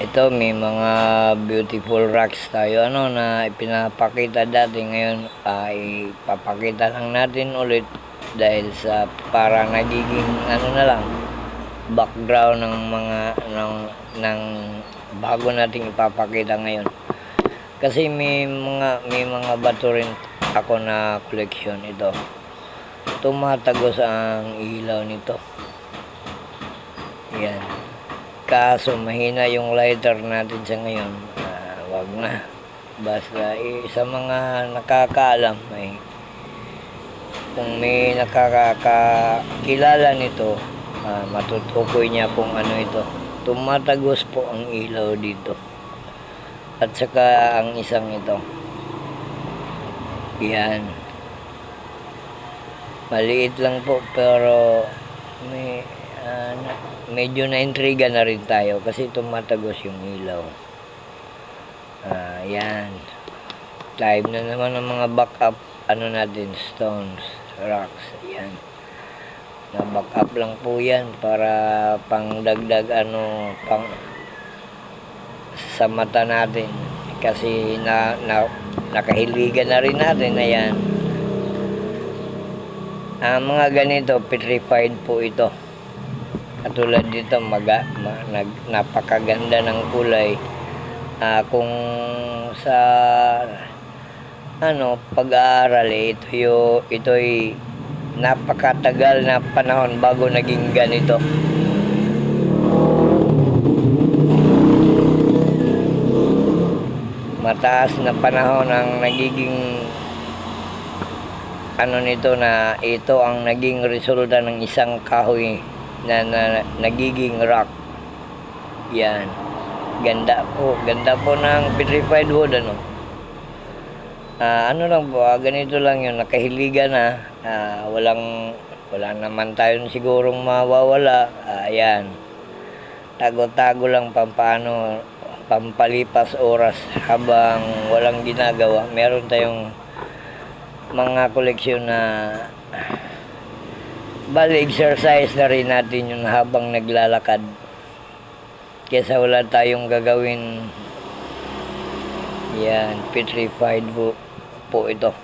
Ito may mga beautiful rocks tayo na ipinapakita dati, ngayon ay ipapakita lang natin ulit dahil sa para nagiging na lang background ng mga ng bago nating ipapakita ngayon. Kasi may mga bato rin ako na koleksyon. Ito, tumatagos ang ilaw nito. Yan. Kaso mahina yung lighter natin sa ngayon. Wag na. Basta sa mga nakakaalam ay kung may nakakakilala nito, matutukoy niya kung ano ito. Tumatagos po ang ilaw dito. At saka ang isang ito. Yan. Maliit lang po pero medyo na-intriga na rin tayo kasi tumatagos yung ilaw. Yan. Live na naman ang mga backup natin, stones, rocks. Yan. Na backup lang po yan para pangdagdag pang sa mata natin kasi nakahiligan na rin natin na yan. Ang mga ganito petrified po ito. Katulad dito napakaganda ng kulay. Kung sa pag-aaral ito'y napakatagal na panahon bago naging ganito. Mataas na panahon ang nagiging nito na ito ang naging resulta ng isang kahoy na nagiging rock. Yan. Ganda po ng petrified wood lang po, ganito lang yun, nakahiligan na. Wala naman tayo sigurong mawawala. Ayan. Tago-tago lang pampalipas oras habang walang ginagawa. Meron tayong mga koleksyon na exercise na rin natin yun habang naglalakad. Kesa wala tayong gagawin. Yan, petrified po ito.